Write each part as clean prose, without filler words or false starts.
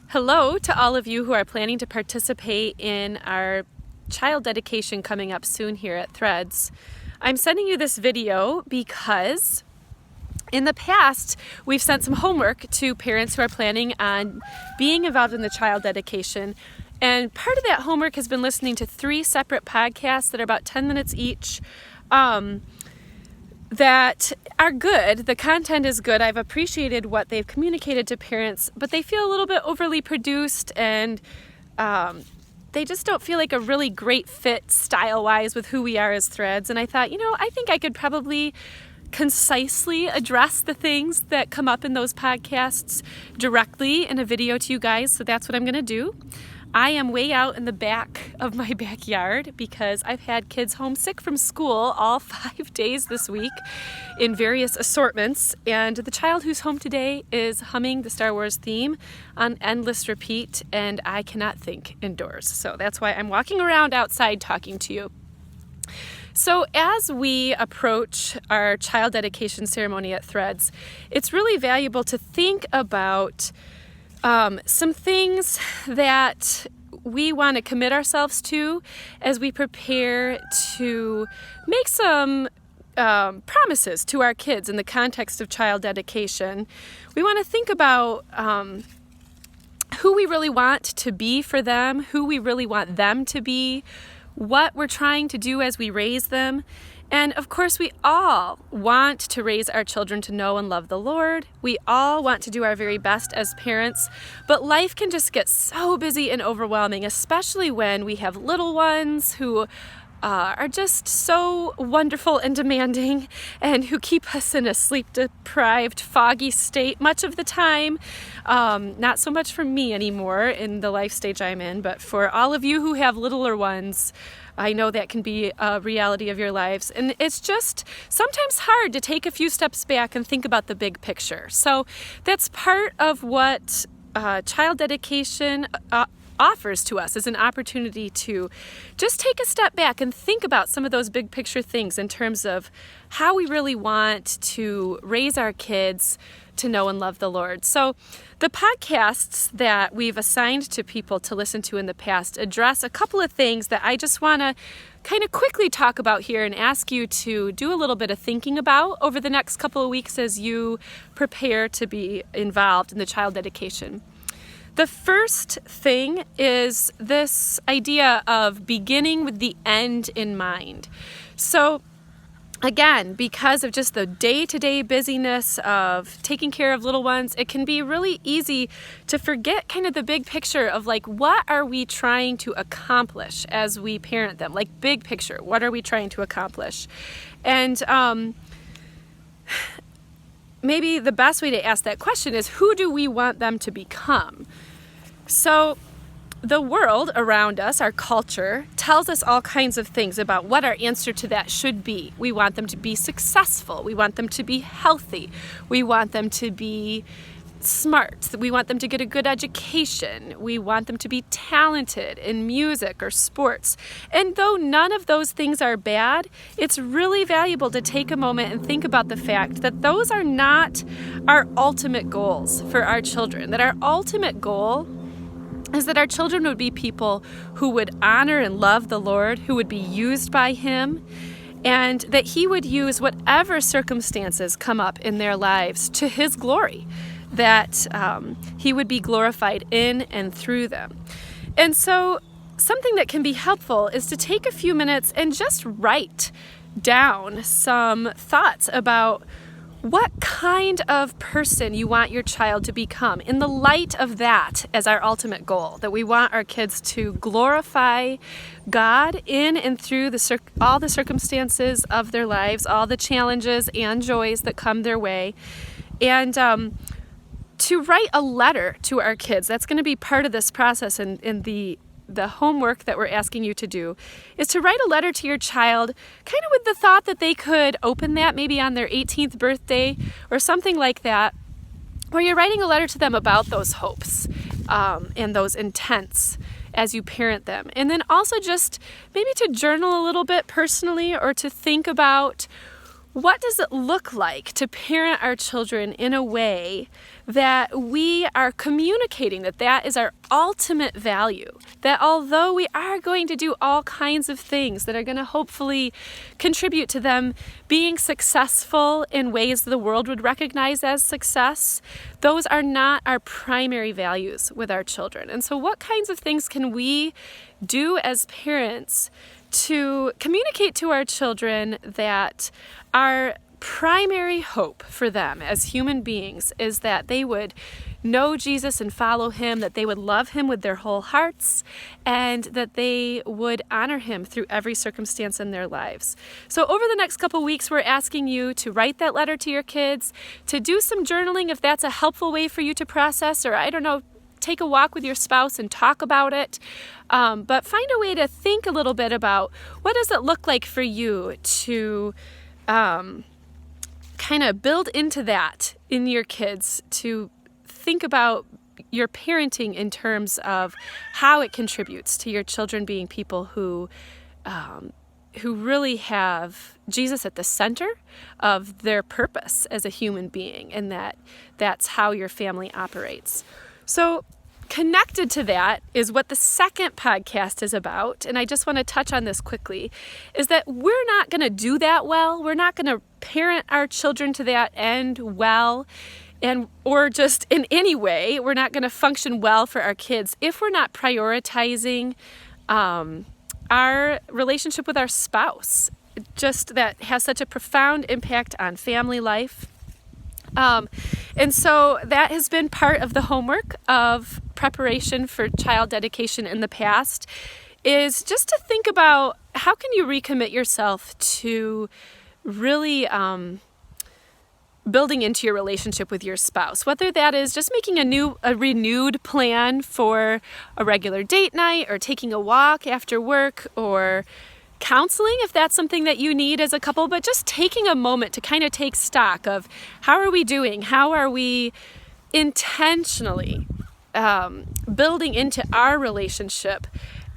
Hello to all of you who are planning to participate in our child dedication coming up soon here at Threads. I'm sending you this video because in the past we've sent some homework to parents who are planning on being involved in the child dedication. And part of that homework has been listening to 3 separate podcasts that are about 10 minutes each. That are good. The content is good. I've appreciated what they've communicated to parents, but they feel a little bit overly produced and they just don't feel like a really great fit style-wise with who we are as Threads. And I thought, I think I could probably concisely address the things that come up in those podcasts directly in a video to you guys. So that's what I'm going to do. I am way out in the back of my backyard because I've had kids homesick from school all 5 days this week in various assortments. And the child who's home today is humming the Star Wars theme on endless repeat, and I cannot think indoors. So that's why I'm walking around outside talking to you. So as we approach our child dedication ceremony at Threads, it's really valuable to think about some things that we want to commit ourselves to as we prepare to make some promises to our kids in the context of child dedication. We want to think about who we really want to be for them, who we really want them to be, what we're trying to do as we raise them. And of course, we all want to raise our children to know and love the Lord. We all want to do our very best as parents, but life can just get so busy and overwhelming, especially when we have little ones who are just so wonderful and demanding and who keep us in a sleep-deprived, foggy state much of the time. Not so much for me anymore in the life stage I'm in, but for all of you who have littler ones, I know that can be a reality of your lives. And it's just sometimes hard to take a few steps back and think about the big picture. So that's part of what child dedication offers to us, is an opportunity to just take a step back and think about some of those big picture things in terms of how we really want to raise our kids to know and love the Lord. So the podcasts that we've assigned to people to listen to in the past address a couple of things that I just want to kind of quickly talk about here and ask you to do a little bit of thinking about over the next couple of weeks as you prepare to be involved in the child dedication. The first thing is this idea of beginning with the end in mind. So again, because of just the day-to-day busyness of taking care of little ones, it can be really easy to forget kind of the big picture of like, what are we trying to accomplish as we parent them? Like, big picture, what are we trying to accomplish? And maybe the best way to ask that question is, who do we want them to become? So the world around us, our culture, tells us all kinds of things about what our answer to that should be. We want them to be successful. We want them to be healthy. We want them to be smart. We want them to get a good education. We want them to be talented in music or sports. And though none of those things are bad, it's really valuable to take a moment and think about the fact that those are not our ultimate goals for our children, that our ultimate goal is that our children would be people who would honor and love the Lord, who would be used by Him, and that He would use whatever circumstances come up in their lives to His glory, that He would be glorified in and through them. And so something that can be helpful is to take a few minutes and just write down some thoughts about what kind of person you want your child to become in the light of that as our ultimate goal, that we want our kids to glorify God in and through all the circumstances of their lives, all the challenges and joys that come their way, and to write a letter to our kids. That's going to be part of this process in the homework that we're asking you to do, is to write a letter to your child kind of with the thought that they could open that maybe on their 18th birthday or something like that, where you're writing a letter to them about those hopes and those intents as you parent them. And then also just maybe to journal a little bit personally, or to think about what does it look like to parent our children in a way that we are communicating that that is our ultimate value? That although we are going to do all kinds of things that are going to hopefully contribute to them being successful in ways the world would recognize as success, those are not our primary values with our children. And so what kinds of things can we do as parents to communicate to our children that our primary hope for them as human beings is that they would know Jesus and follow him, that they would love him with their whole hearts, and that they would honor him through every circumstance in their lives. So over the next couple weeks, we're asking you to write that letter to your kids, to do some journaling if that's a helpful way for you to process, or I don't know, take a walk with your spouse and talk about it. But find a way to think a little bit about what does it look like for you to kind of build into that in your kids, to think about your parenting in terms of how it contributes to your children being people who really have Jesus at the center of their purpose as a human being, and that's how your family operates. So connected to that is what the second podcast is about, and I just want to touch on this quickly, is that we're not going to do that well. We're not going to parent our children to that end well, or just in any way. We're not going to function well for our kids if we're not prioritizing our relationship with our spouse. Just that has such a profound impact on family life. And so that has been part of the homework of preparation for child dedication in the past, is just to think about how can you recommit yourself to really building into your relationship with your spouse, whether that is just making a renewed plan for a regular date night, or taking a walk after work, or counseling if that's something that you need as a couple, but just taking a moment to kind of take stock of how are we doing? How are we intentionally building into our relationship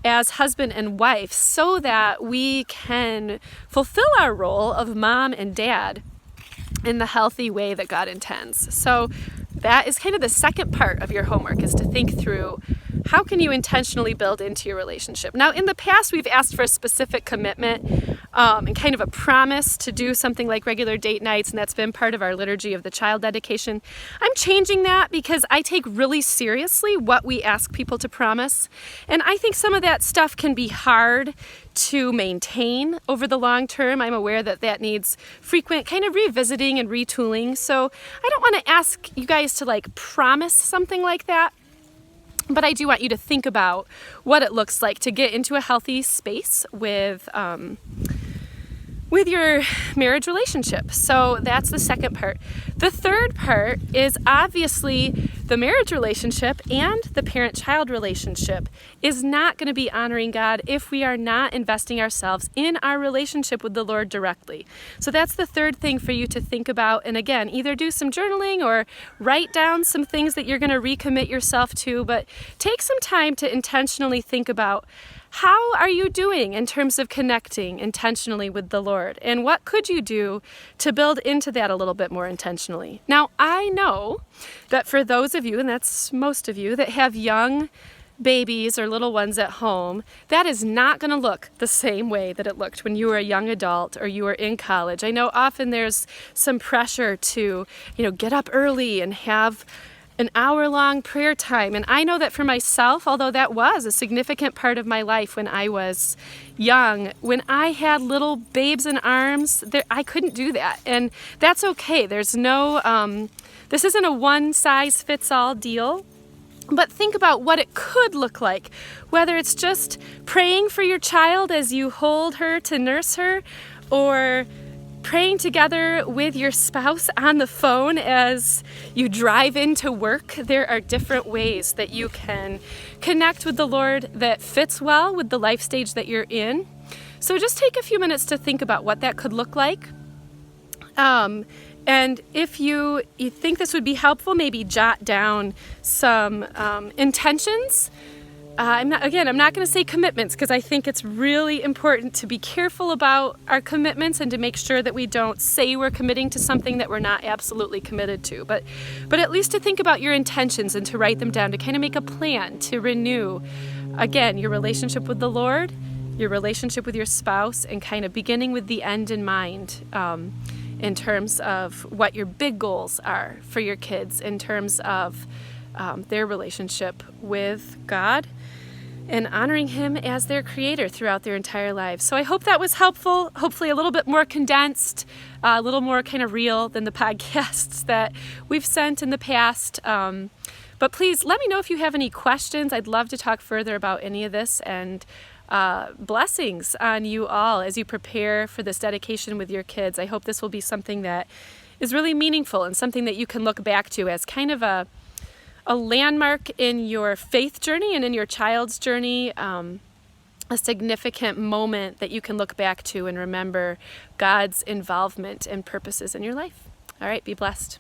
as husband and wife so that we can fulfill our role of mom and dad in the healthy way that God intends. So that is kind of the second part of your homework, is to think through how can you intentionally build into your relationship. Now, in the past, we've asked for a specific commitment and kind of a promise to do something like regular date nights, and that's been part of our liturgy of the child dedication. I'm changing that because I take really seriously what we ask people to promise, and I think some of that stuff can be hard to maintain over the long term. I'm aware that needs frequent kind of revisiting and retooling, so I don't want to ask you guys to promise something like that. But I do want you to think about what it looks like to get into a healthy space with your marriage relationship. So that's the second part. The third part is obviously the marriage relationship and the parent-child relationship is not going to be honoring God if we are not investing ourselves in our relationship with the Lord directly. So that's the third thing for you to think about. And again, either do some journaling or write down some things that you're going to recommit yourself to, but take some time to intentionally think about how are you doing in terms of connecting intentionally with the Lord? And what could you do to build into that a little bit more intentionally? Now, I know that for those of you, and that's most of you, that have young babies or little ones at home, that is not going to look the same way that it looked when you were a young adult or you were in college. I know often there's some pressure to, get up early and have an hour-long prayer time. And I know that for myself, although that was a significant part of my life when I was young, when I had little babes in arms, I couldn't do that. And that's okay. There's no, this isn't a one-size-fits-all deal. But think about what it could look like, whether it's just praying for your child as you hold her to nurse her, or praying together with your spouse on the phone as you drive into work. There are different ways that you can connect with the Lord that fits well with the life stage that you're in. So just take a few minutes to think about what that could look like. And if you think this would be helpful, maybe jot down some intentions I'm not going to say commitments, because I think it's really important to be careful about our commitments and to make sure that we don't say we're committing to something that we're not absolutely committed to. But at least to think about your intentions and to write them down, to kind of make a plan to renew, again, your relationship with the Lord, your relationship with your spouse, and kind of beginning with the end in mind, in terms of what your big goals are for your kids, in terms of their relationship with God and honoring Him as their creator throughout their entire lives. So I hope that was helpful, hopefully a little bit more condensed, a little more kind of real than the podcasts that we've sent in the past. But please let me know if you have any questions. I'd love to talk further about any of this, and blessings on you all as you prepare for this dedication with your kids. I hope this will be something that is really meaningful and something that you can look back to as kind of a landmark in your faith journey and in your child's journey, a significant moment that you can look back to and remember God's involvement and purposes in your life. All right, be blessed.